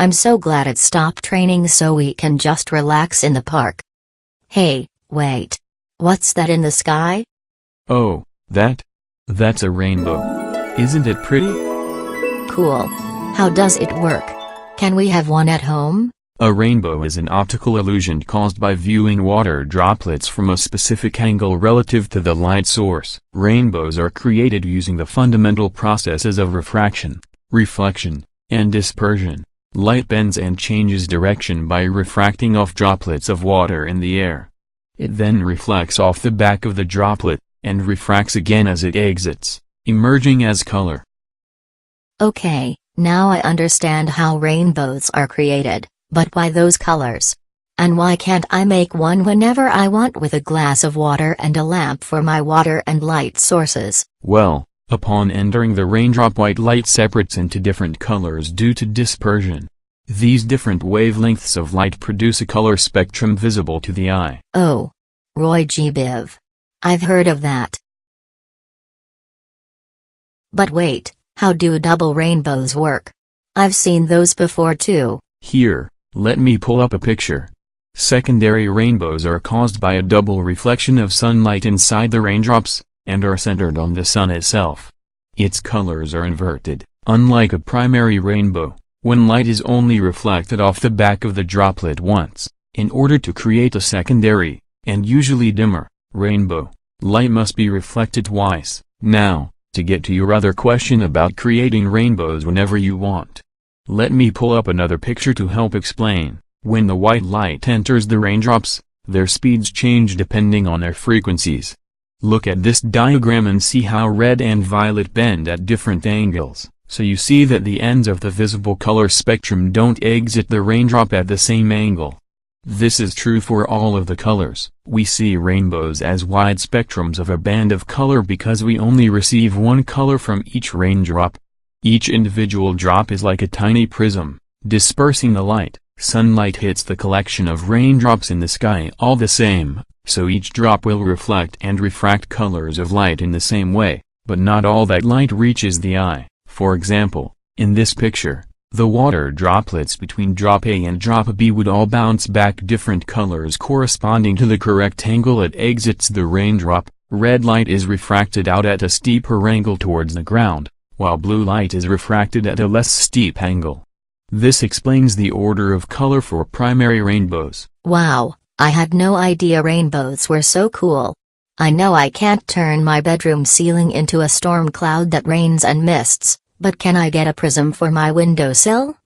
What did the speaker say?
I'm so glad it stopped raining so we can just relax in the park. Hey, wait. What's that in the sky? Oh, that's a rainbow. Isn't it pretty? Cool. How does it work? Can we have one at home? A rainbow is an optical illusion caused by viewing water droplets from a specific angle relative to the light source. Rainbows are created using the fundamental processes of refraction, reflection, and dispersion. Light bends and changes direction by refracting off droplets of water in the air. It then reflects off the back of the droplet, and refracts again as it exits, emerging as color. Okay, now I understand how rainbows are created, but why those colors? And why can't I make one whenever I want with a glass of water and a lamp for my water and light sources? Well, upon entering the raindrop, white light separates into different colors due to dispersion. These different wavelengths of light produce a color spectrum visible to the eye. Oh. Roy G. Biv. I've heard of that. But wait, how do double rainbows work? I've seen those before too. Here, let me pull up a picture. Secondary rainbows are caused by a double reflection of sunlight inside the raindrops, and are centered on the sun itself. Its colors are inverted, unlike a primary rainbow, when light is only reflected off the back of the droplet once. In order to create a secondary, and usually dimmer, rainbow, light must be reflected twice. Now, to get to your other question about creating rainbows whenever you want. Let me pull up another picture to help explain. When the white light enters the raindrops, their speeds change depending on their frequencies. Look at this diagram and see how red and violet bend at different angles, so you see that the ends of the visible color spectrum don't exit the raindrop at the same angle. This is true for all of the colors. We see rainbows as wide spectrums of a band of color because we only receive one color from each raindrop. Each individual drop is like a tiny prism, dispersing the light. Sunlight hits the collection of raindrops in the sky all the same, so each drop will reflect and refract colors of light in the same way, but not all that light reaches the eye. For example, in this picture, the water droplets between drop A and drop B would all bounce back different colors corresponding to the correct angle it exits the raindrop. Red light is refracted out at a steeper angle towards the ground, while blue light is refracted at a less steep angle. This explains the order of color for primary rainbows. Wow, I had no idea rainbows were so cool. I know I can't turn my bedroom ceiling into a storm cloud that rains and mists, but can I get a prism for my windowsill?